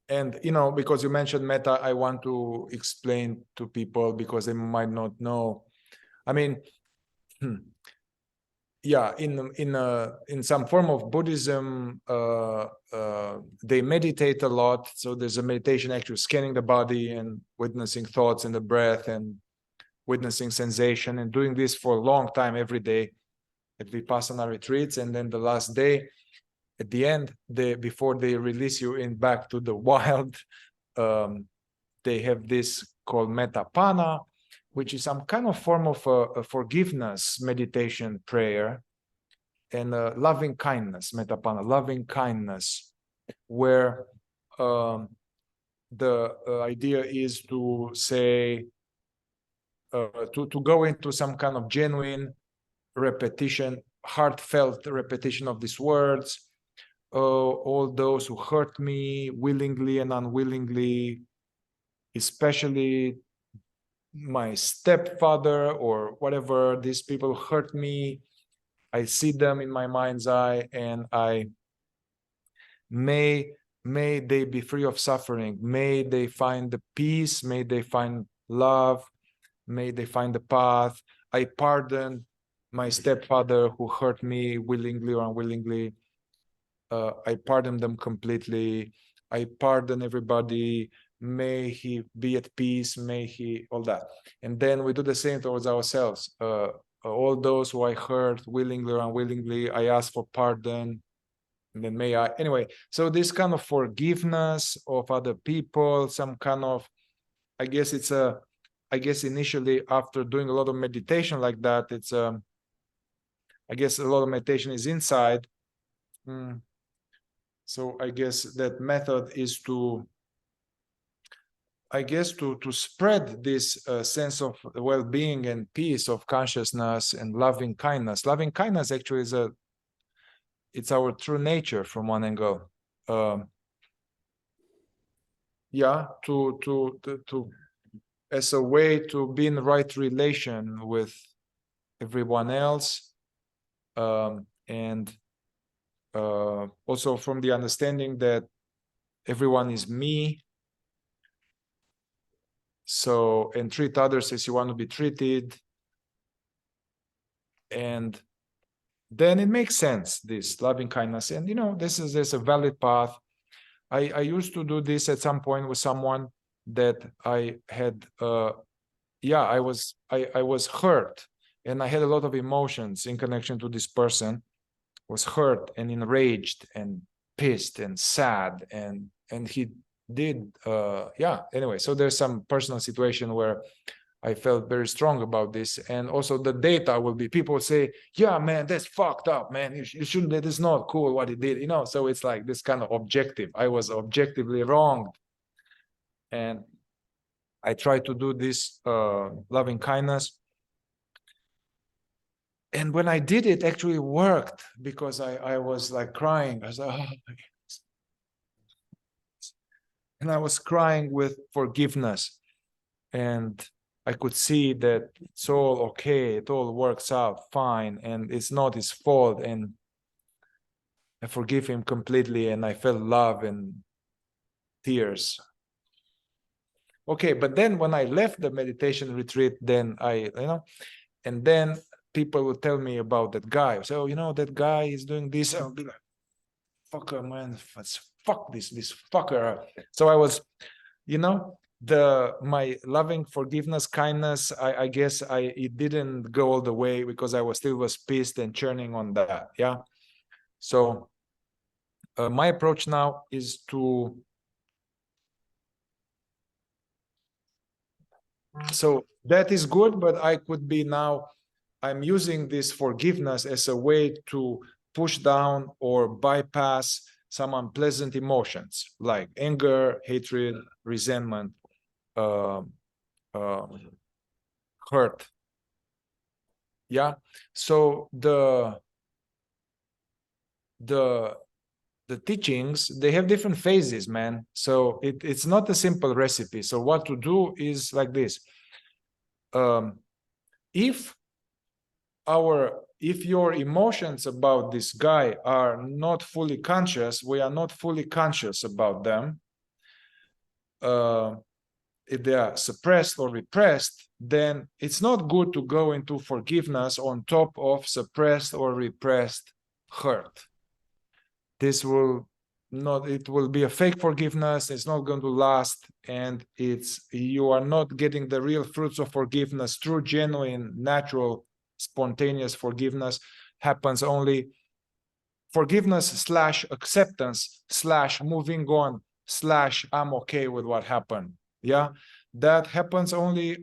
And, you know, because you mentioned metta, I want to explain to people because they might not know. I mean, yeah, in some form of Buddhism, they meditate a lot. So there's a meditation actually scanning the body and witnessing thoughts in the breath and witnessing sensation, and doing this for a long time every day at Vipassana retreats. And then the last day, at the end, before they release you back to the wild, they have this called Metapana, which is some kind of form of a forgiveness meditation prayer, and loving kindness, Metapana, loving kindness, where the idea is to say, to go into some kind of genuine repetition, heartfelt repetition of these words. All those who hurt me willingly and unwillingly, especially my stepfather or whatever, these people hurt me. I see them in my mind's eye, and may they be free of suffering. May they find the peace. May they find love. May they find the path. I pardon my stepfather who hurt me willingly or unwillingly. I pardon them completely. I pardon everybody. May he be at peace. May he, all that. And then we do the same towards ourselves. All those who I hurt willingly or unwillingly, I ask for pardon. And then may I, anyway, so this kind of forgiveness of other people, some kind of, I guess initially after doing a lot of meditation like that, it's, I guess a lot of meditation is inside. So I guess that method is to, I guess, to spread this sense of well-being and peace of consciousness and loving kindness. Loving kindness actually is it's our true nature from one angle. Yeah, to as a way to be in the right relation with everyone else, and also from the understanding that everyone is me. So, and treat others as you want to be treated. And then it makes sense, this loving kindness. And, you know, there's a valid path. I used to do this at some point with someone that I had, I was hurt, and I had a lot of emotions in connection to this person. I was hurt and enraged and pissed and sad, and he did, anyway, so there's some personal situation where I felt very strong about this. And also the data will be, people say, yeah, man, that's fucked up, man. You shouldn't, that is not cool what he did, you know? So it's like this kind of objective. I was objectively wronged. And I try to do this loving kindness. And when I did it, actually worked, because I was like crying. I was like, oh. And I was crying with forgiveness. And I could see that it's all okay, it all works out fine, and it's not his fault, and I forgive him completely, and I felt love and tears. Okay, but then when I left the meditation retreat, then and then people would tell me about that guy. So, you know, that guy is doing this. I'll be like, fucker, man, fuck this fucker. So I was, you know, my loving forgiveness, kindness, I guess it didn't go all the way, because I was pissed and churning on that. Yeah. So my approach now is to, so that is good, but I could be now, I'm using this forgiveness as a way to push down or bypass some unpleasant emotions like anger, hatred, resentment, hurt. Yeah. So the teachings, they have different phases, man. So it's not a simple recipe. So what to do is like this. If your emotions about this guy are not fully conscious, we are not fully conscious about them, if they are suppressed or repressed, then it's not good to go into forgiveness on top of suppressed or repressed hurt. This will not, it will be a fake forgiveness. It's not going to last, and you are not getting the real fruits of forgiveness. True, genuine, natural, spontaneous forgiveness happens only. Forgiveness / acceptance / moving on / I'm okay with what happened. Yeah, that happens only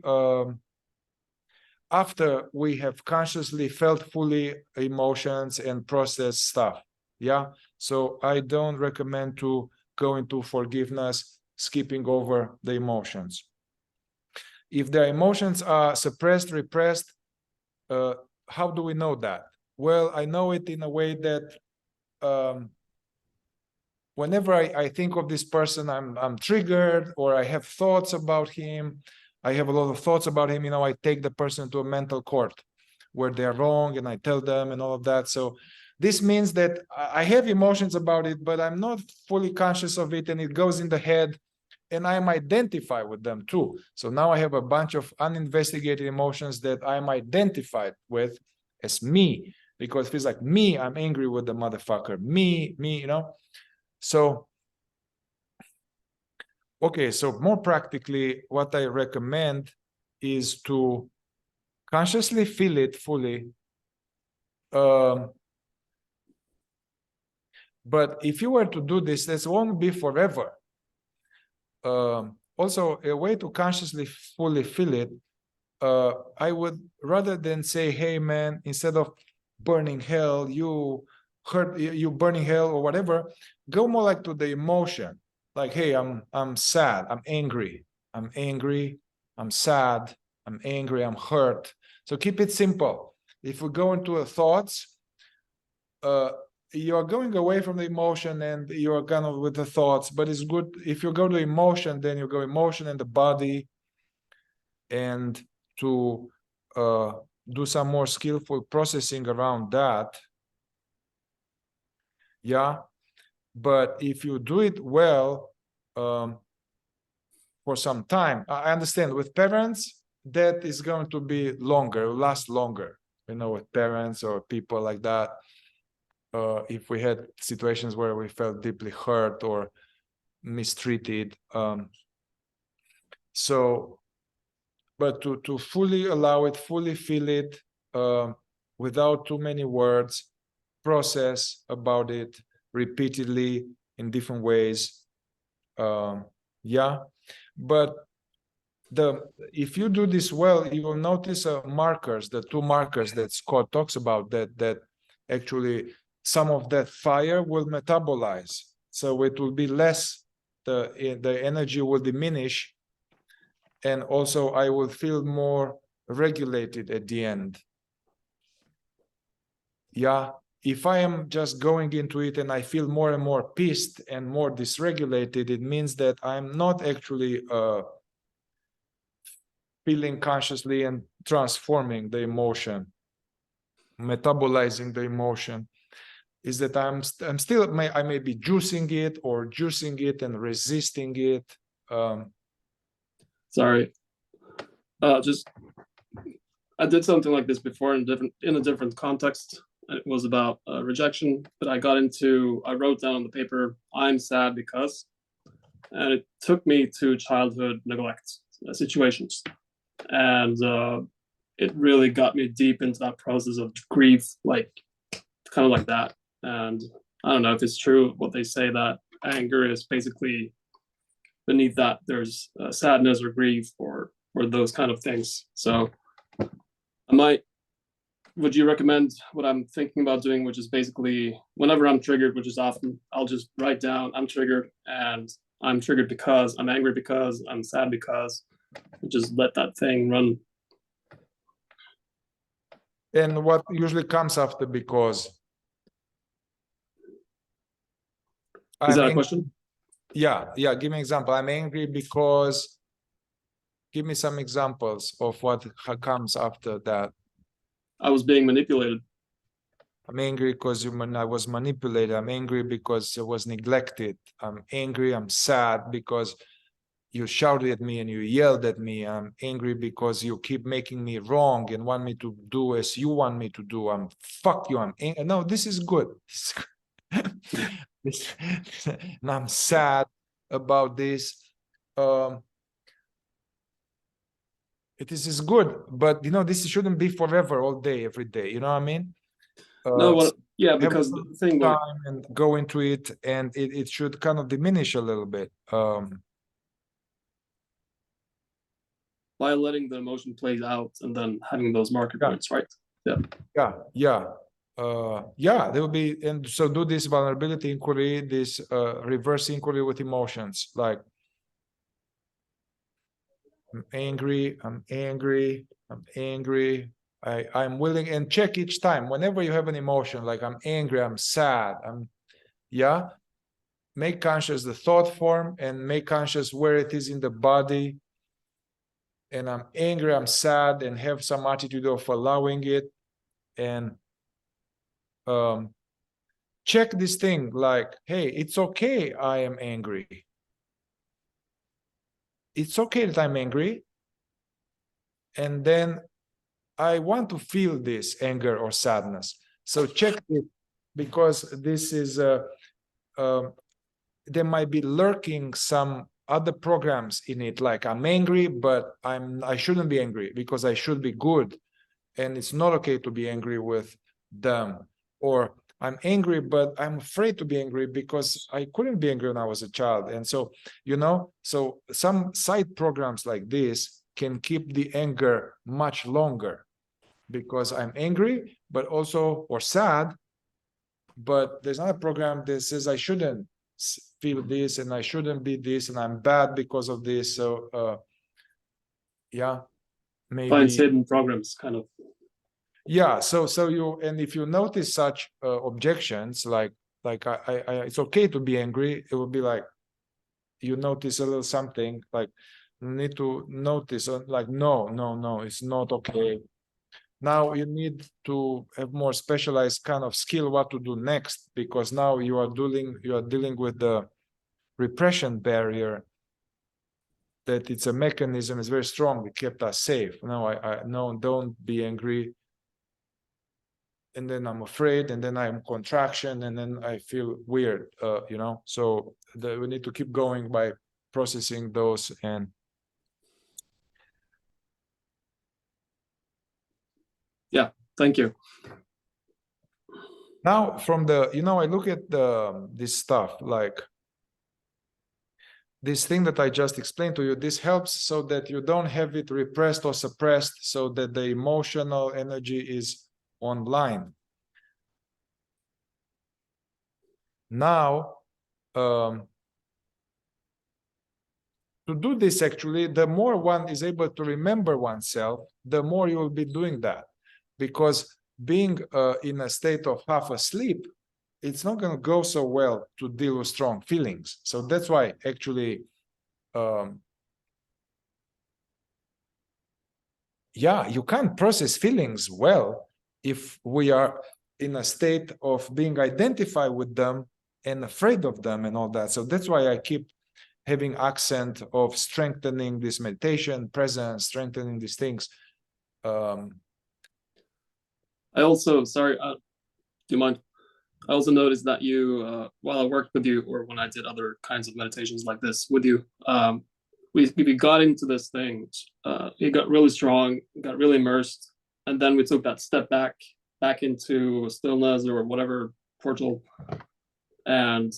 after we have consciously felt fully emotions and processed stuff. Yeah, so I don't recommend to go into forgiveness skipping over the emotions. If the emotions are suppressed, repressed, how do we know that? Well, I know it in a way that whenever I think of this person, I'm triggered, or I have thoughts about him. I have a lot of thoughts about him. I take the person to a mental court where they're wrong, and I tell them and all of that. So this means that I have emotions about it, but I'm not fully conscious of it, and it goes in the head, and I'm identified with them too. So now I have a bunch of uninvestigated emotions that I'm identified with as me, because it feels like me, I'm angry with the motherfucker. Me, So, okay, so more practically, what I recommend is to consciously feel it fully. But if you were to do this, this won't be forever. Also, a way to consciously fully feel it, I would, rather than say, hey man, instead of burning hell, you burning hell or whatever, go more like to the emotion. Like, hey, I'm sad, I'm angry, I'm sad, I'm angry, I'm hurt. So keep it simple. If we go into the thoughts, you are going away from the emotion and you are kind of with the thoughts, but it's good if you go to emotion, then you go emotion and the body, and to do some more skillful processing around that. Yeah, but if you do it well for some time, I understand with parents that is going to be longer, last longer, with parents or people like that. If we had situations where we felt deeply hurt or mistreated, but to fully allow it, fully feel it, without too many words, process about it repeatedly in different ways. Yeah, but if you do this well, you will notice markers, the 2 markers that Scott talks about, that actually some of that fire will metabolize. So it will be less, the energy will diminish, and also I will feel more regulated at the end. Yeah, if I am just going into it and I feel more and more pissed and more dysregulated, it means that I'm not actually feeling consciously and transforming the emotion, metabolizing the emotion. Is that I'm still, I may be juicing it and resisting it. Sorry. Just I did something like this before in a different context. It was about rejection, but I wrote down on the paper, I'm sad because, and it took me to childhood neglect situations. And it really got me deep into that process of grief, like kind of like that. And I don't know if it's true what they say, that anger is basically beneath that there's sadness or grief or those kind of things. So would you recommend what I'm thinking about doing, which is basically whenever I'm triggered, which is often, I'll just write down I'm triggered, and I'm triggered because, I'm angry because, I'm sad because, just let that thing run. And what usually comes after because? Is that a question? Yeah, give me an example. I'm angry because, give me some examples of what comes after that. I was being manipulated. I'm angry because I was manipulated. I'm angry because I was neglected. I'm angry, I'm sad because, you shouted at me and you yelled at me. I'm angry because you keep making me wrong and want me to do as you want me to do. Fuck you. No, this is good. And I'm sad about this. It is good, but this shouldn't be forever, all day, every day. You know what I mean? No, well, yeah, Have because some the thing with time and go into it, and it should kind of diminish a little bit. by letting the emotion play out and then having those marker points, right? Yeah. Yeah, there will be, and so do this vulnerability inquiry, this reverse inquiry with emotions, like I'm angry, I'm willing, and check each time whenever you have an emotion, like I'm angry, I'm sad, make conscious the thought form and make conscious where it is in the body. And I'm angry, I'm sad, and have some attitude of allowing it. And check this thing like, hey, it's okay, I am angry. It's okay that I'm angry. And then I want to feel this anger or sadness. So check it, because this is, there might be lurking some other programs in it, like I'm angry, but I shouldn't be angry because I should be good. And it's not okay to be angry with them. Or I'm angry, but I'm afraid to be angry because I couldn't be angry when I was a child. And so, so some side programs like this can keep the anger much longer because I'm angry, but also, or sad, but there's not a program that says I shouldn't feel this and I shouldn't be this and I'm bad because of this. So, maybe finds hidden programs, kind of. Yeah, so you, and if you notice such objections, like it's okay to be angry, it will be like you notice a little something, like you need to notice, like no, it's not okay. Now you need to have more specialized kind of skill what to do next, because now you are dealing with the repression barrier, that it's a mechanism, is very strong, it kept us safe. No, don't be angry. And then I'm afraid, and then I'm contraction, and then I feel weird, so we need to keep going by processing those. And yeah, thank you. now from the, I look at this stuff, like this thing that I just explained to you, this helps so that you don't have it repressed or suppressed, so that the emotional energy is online. Now, to do this, actually, the more one is able to remember oneself, the more you will be doing that. Because being in a state of half asleep, it's not going to go so well to deal with strong feelings. So that's why, actually, you can't process feelings well if we are in a state of being identified with them and afraid of them and all that. So that's why I keep having accent of strengthening this meditation, presence, strengthening these things. I also, sorry, do you mind? I also noticed that you, while I worked with you, or when I did other kinds of meditations like this with you, we got into this thing. It got really strong, got really immersed, and then we took that step back into stillness or whatever portal, and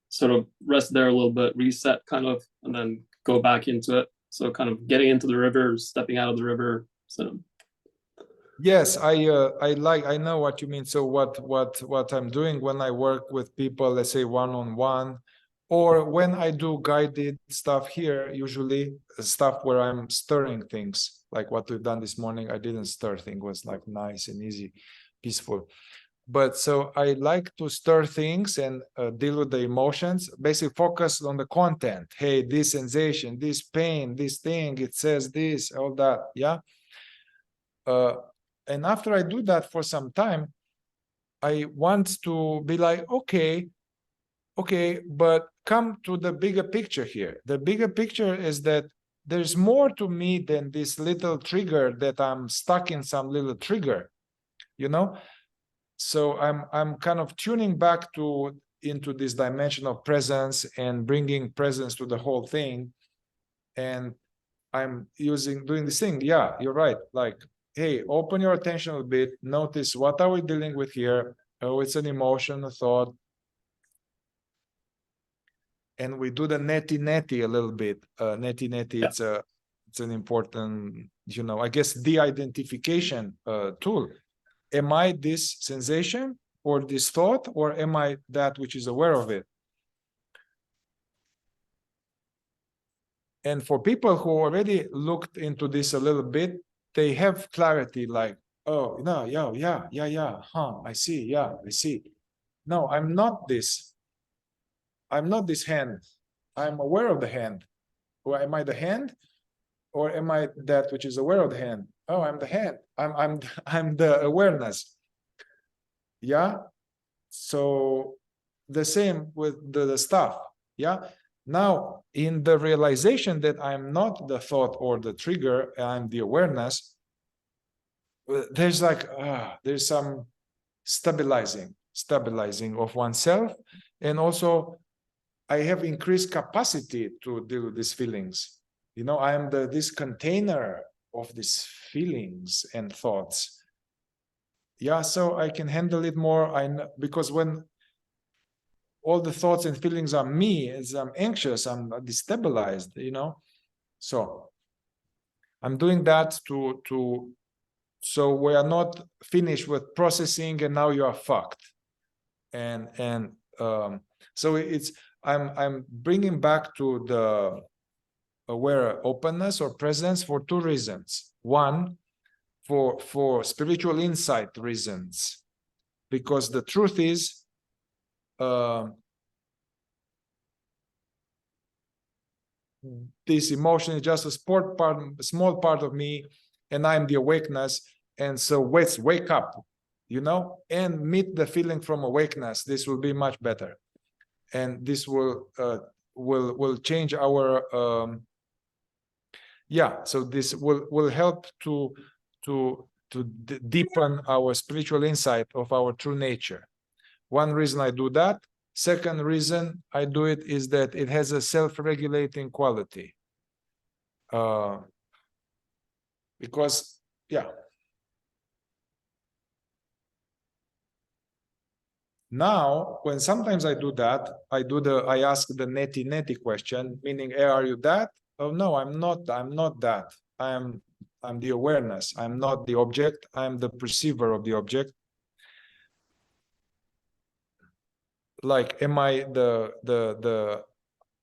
sort of rest there a little bit, reset kind of, and then go back into it. So kind of getting into the river, stepping out of the river. So yes, I know what you mean. So what I'm doing when I work with people, let's say one-on-one, or when I do guided stuff here, usually stuff where I'm stirring things, like what we've done this morning. I didn't stir things, it was like nice and easy, peaceful. But so I like to stir things and deal with the emotions, basically focus on the content. Hey, this sensation, this pain, this thing, it says this, all that, yeah. And after I do that for some time, I want to be like, okay, okay, but come to the bigger picture here. The bigger picture is that there's more to me than this little trigger, that I'm stuck in some little trigger, you know? So I'm kind of tuning back into this dimension of presence and bringing presence to the whole thing. And I'm doing this thing. Yeah, you're right. Like, hey, open your attention a bit. Notice, what are we dealing with here? Oh, it's an emotion, a thought. And we do the neti a little bit. Neti, Yeah. it's an important, I guess, de-identification tool. Am I this sensation or this thought, or am I that which is aware of it? And for people who already looked into this a little bit, they have clarity, like, oh, no, yeah, I see, yeah, I see. No, I'm not this. I'm not this hand. I'm aware of the hand. Or am I the hand? Or am I that which is aware of the hand? Oh, I'm the hand. I'm the awareness. Yeah. So the same with the stuff. Yeah. Now, in the realization that I'm not the thought or the trigger, I'm the awareness, there's like, there's some stabilizing of oneself. And also, I have increased capacity to deal with these feelings. I am this container of these feelings and thoughts. Yeah, so I can handle it more. Because when all the thoughts and feelings are me, as I'm anxious, I'm destabilized, So I'm doing that so we are not finished with processing and now you are fucked. And so I'm bringing back to the aware openness or presence for two reasons. One, for spiritual insight reasons, because the truth is, this emotion is just a small part of me, and I'm the awakeness. And so let's wake up, and meet the feeling from awakeness. This will be much better, and this will change our so this will help to deepen our spiritual insight of our true nature. One reason I do that. Second reason I do it is that it has a self-regulating quality. Because, now, when sometimes I do that, I ask the neti question, meaning, hey, are you that? Oh, no, I'm not that. I'm the awareness. I'm not the object. I'm the perceiver of the object. Like, am I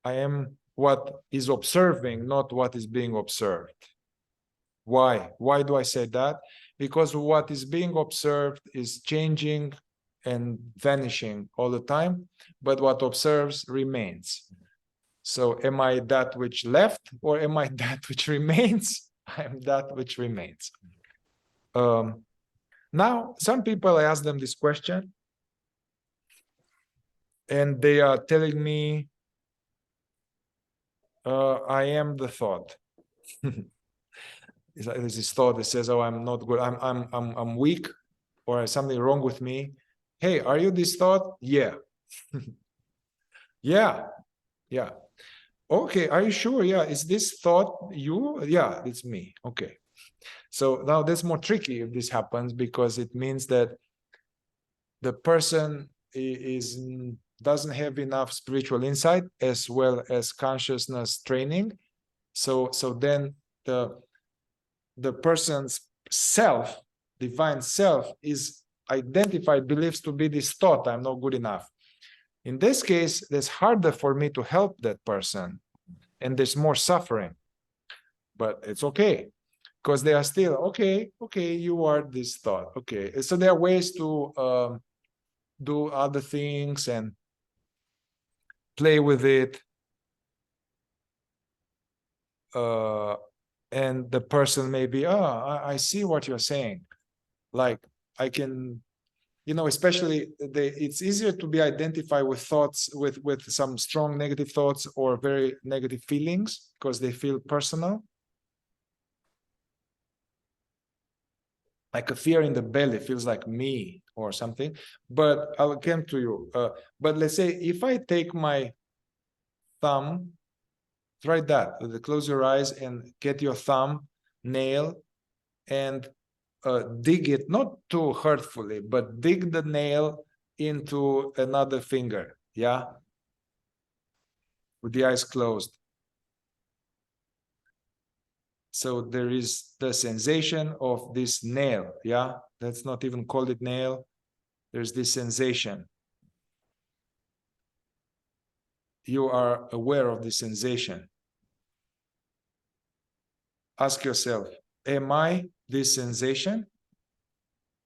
I am what is observing, not what is being observed. Why? Why do I say that? Because what is being observed is changing and vanishing all the time, but what observes remains. So am I that which left, or am I that which remains? I am that which remains. Now, some people, I ask them this question, and they are telling me, I am the thought. There's this thought that says, oh, I'm not good, I'm weak, or something wrong with me. Hey, are you this thought? Yeah. Yeah. Okay, are you sure? Yeah, is this thought you? Yeah, it's me. Okay. So now that's more tricky if this happens, because it means that the person doesn't have enough spiritual insight as well as consciousness training. So then the person's self, divine self, is identified, believes to be this thought, I'm not good enough. In this case, it's harder for me to help that person, and there's more suffering. But it's okay, because they are still, okay, you are this thought. Okay, so there are ways to do other things and play with it. And the person may be, I see what you're saying. Like, I can you know, especially it's easier to be identified with thoughts, with some strong negative thoughts or very negative feelings, because they feel personal. Like a fear in the belly feels like me or something. But I'll come to you. But let's say if I take my thumb, try that. Close your eyes and get your thumb nail and dig it, not too hurtfully, but dig the nail into another finger, yeah? With the eyes closed. So there is the sensation of this nail, yeah? Let's not even call it nail. There's this sensation. You are aware of the sensation. Ask yourself, am I this sensation?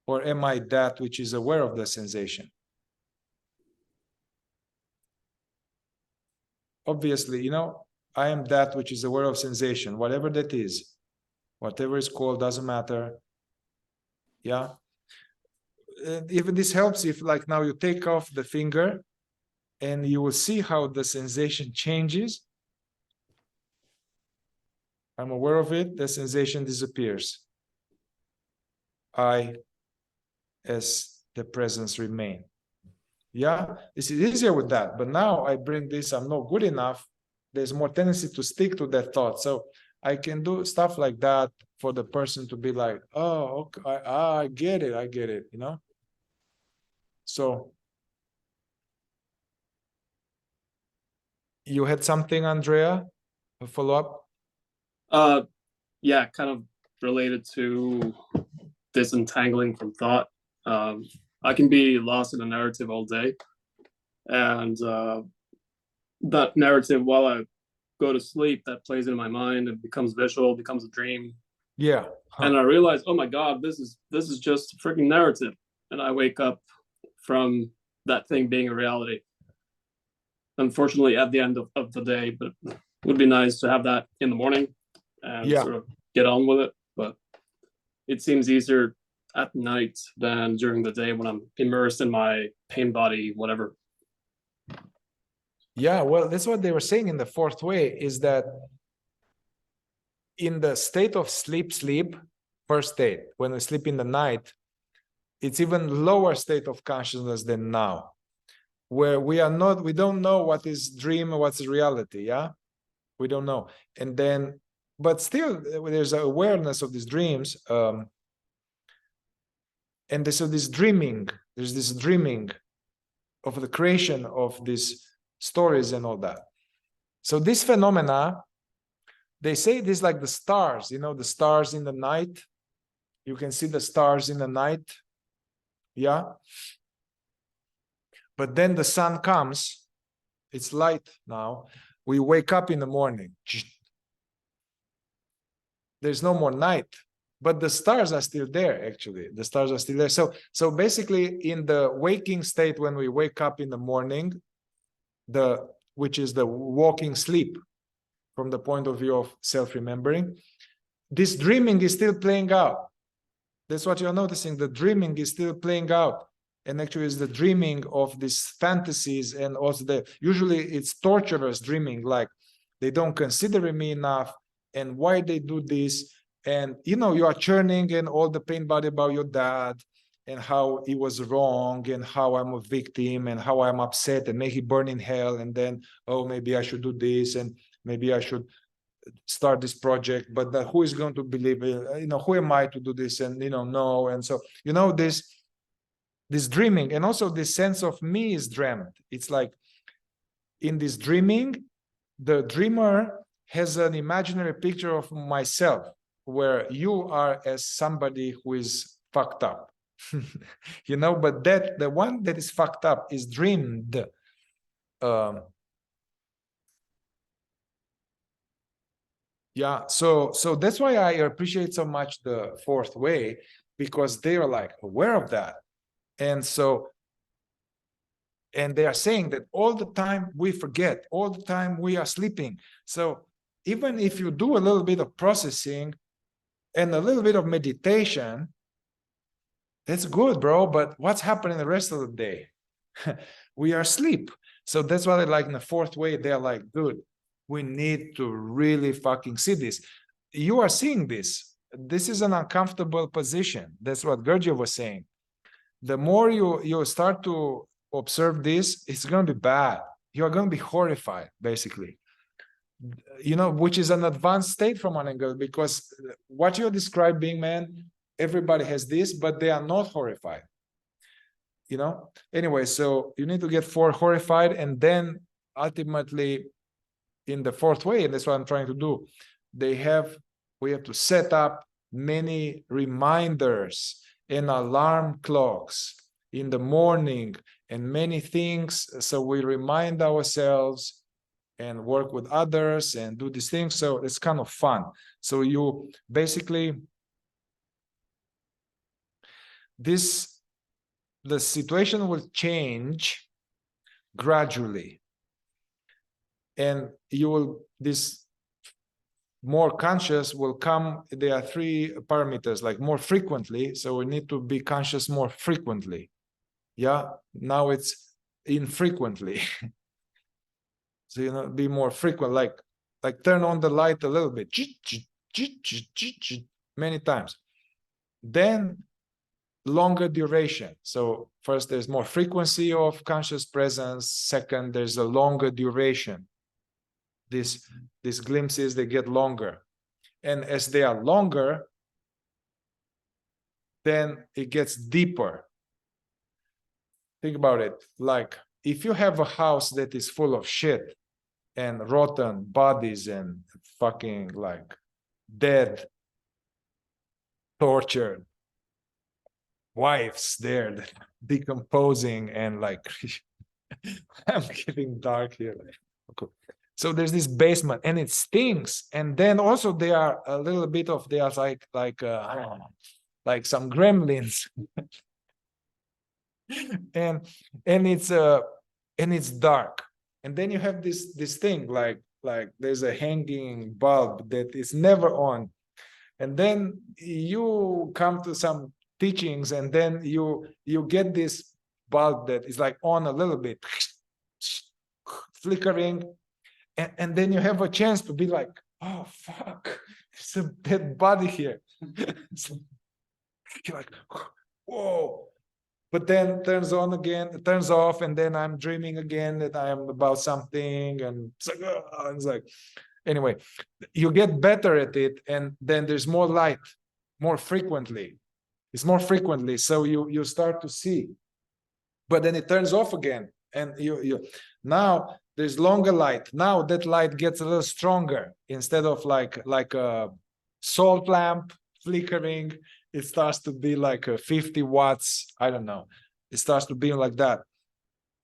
Or am I that which is aware of the sensation? Obviously, you know, I am that which is aware of sensation, whatever that is, whatever it's called, doesn't matter. Yeah. Even this helps if, like, now you take off the finger and you will see how the sensation changes. I'm aware of it, the sensation disappears. I, as the presence, remain. Yeah, this is easier with that. But now I bring this, I'm not good enough. There's more tendency to stick to that thought. So I can do stuff like that for the person to be like, oh, okay, I get it, you know? So you had something, Andrea, a follow-up? Yeah, kind of related to disentangling from thought. I can be lost in a narrative all day, and that narrative, while I go to sleep, that plays in my mind and becomes visual, becomes a dream. Yeah. And I realize, oh my God, this is just a freaking narrative. And I wake up from that thing being a reality. Unfortunately, at the end of the day, but it would be nice to have that in the morning and sort of get on with it. But it seems easier at night than during the day when I'm immersed in my pain body, whatever. Yeah, well, that's what they were saying in the fourth way, is that in the state of sleep, first state, when we sleep in the night, it's even lower state of consciousness than now, where we don't know what is dream and what's reality, yeah? We don't know. And then, but still, there's an awareness of these dreams. And so there's this dreaming of the creation of these stories and all that. So this phenomena, they say this like the stars, you know, the stars in the night. You can see the stars in the night. Yeah. But then the sun comes, it's light now. We wake up in the morning. There's no more night, but the stars are still there, actually. The stars are still there. So basically, in the waking state, when we wake up in the morning, which is the walking sleep from the point of view of self-remembering, this dreaming is still playing out. That's what you're noticing. The dreaming is still playing out. And actually, it's the dreaming of these fantasies, and also usually it's torturous dreaming, like they don't consider me enough, and why they do this. And, you know, you are churning and all the pain body about your dad and how he was wrong and how I'm a victim and how I'm upset and may he burn in hell. And then, oh, maybe I should do this and maybe I should start this project, but who is going to believe it? You know, who am I to do this? And, you know, no. And so, you know, this dreaming, and also this sense of me is dreamt. It's like in this dreaming, the dreamer has an imaginary picture of myself where you are as somebody who is fucked up. You know, but the one that is fucked up is dreamed. Yeah, so that's why I appreciate so much the fourth way, because they are like aware of that. And so, and they are saying that all the time we forget, all the time we are sleeping. So even if you do a little bit of processing and a little bit of meditation, That's good, bro. But what's happening the rest of the day? We are asleep. So that's why, like in the fourth way, they're like, dude, we need to really fucking see this. You are seeing this. This is an uncomfortable position. That's what Gurdjieff was saying. The more you start to observe this, it's going to be bad. You are going to be horrified, basically. You know, which is an advanced state from one angle, because what you're describing, man, everybody has this, but they are not horrified. You know, anyway, so you need to get horrified, and then ultimately in the fourth way, and that's what I'm trying to do, we have to set up many reminders and alarm clocks in the morning and many things, so we remind ourselves and work with others and do these things. So it's kind of fun. So you basically, the situation will change gradually, and this more conscious will come. There are 3 parameters, like more frequently. So we need to be conscious more frequently. Yeah, now it's infrequently. So, you know, be more frequent, like turn on the light a little bit, many times. Then longer duration. So first, there's more frequency of conscious presence. Second, there's a longer duration. These glimpses, they get longer. And as they are longer, then it gets deeper. Think about it. Like if you have a house that is full of shit and rotten bodies and fucking like dead, tortured wives there decomposing, and like I'm getting dark here. Okay. So there's this basement and it stinks, and then also there are a little bit of, there's like some gremlins and it's dark, and then you have this thing like there's a hanging bulb that is never on, and then you come to some teachings, and then you get this bulb that is like on a little bit, flickering, and then you have a chance to be like, oh fuck, there's a dead body here. You're like, whoa. But then turns on again, it turns off, and then I'm dreaming again that I am about something, and it's like, anyway, you get better at it, and then there's more light, more frequently. It's more frequently, so you start to see. But then it turns off again, and you now there's longer light. Now that light gets a little stronger. Instead of like a salt lamp flickering, it starts to be like a 50 watts. I don't know. It starts to be like that.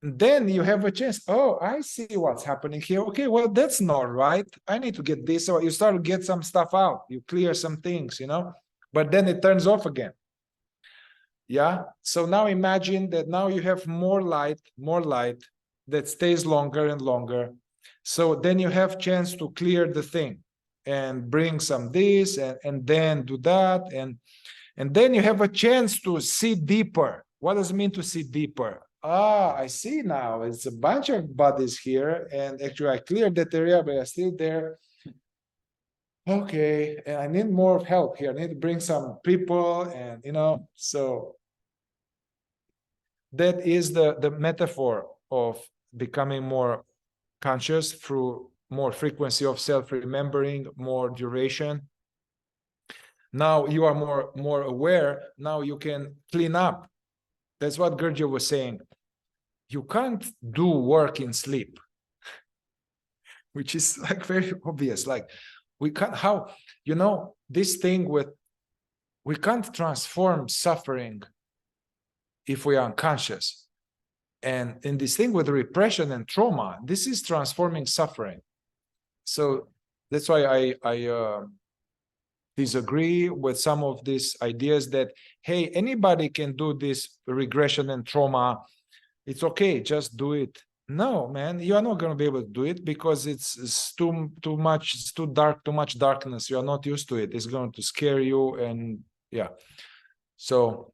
And then you have a chance. Oh, I see what's happening here. Okay, well, that's not right. I need to get this. So you start to get some stuff out. You clear some things, you know, but then it turns off again. Yeah. So now imagine that now you have more light that stays longer and longer. So then you have chance to clear the thing and bring some this and then do that. And then you have a chance to see deeper. What does it mean to see deeper? Ah, I see now. It's a bunch of bodies here. And actually I cleared that area, but I'm still there. Okay, and I need more help here. I need to bring some people, and you know, so that is the metaphor of becoming more conscious through more frequency of self-remembering, more duration. Now you are more aware. Now you can clean up. That's what Gurdjieff was saying. You can't do work in sleep, which is like very obvious. Like we can't, how, you know, this thing with, we can't transform suffering if we are unconscious. And in this thing with repression and trauma, this is transforming suffering. So that's why I disagree with some of these ideas that, hey, anybody can do this regression and trauma. It's okay, just do it. No, man, you are not going to be able to do it because it's too much, it's too dark, too much darkness. You are not used to it. It's going to scare you, and yeah. So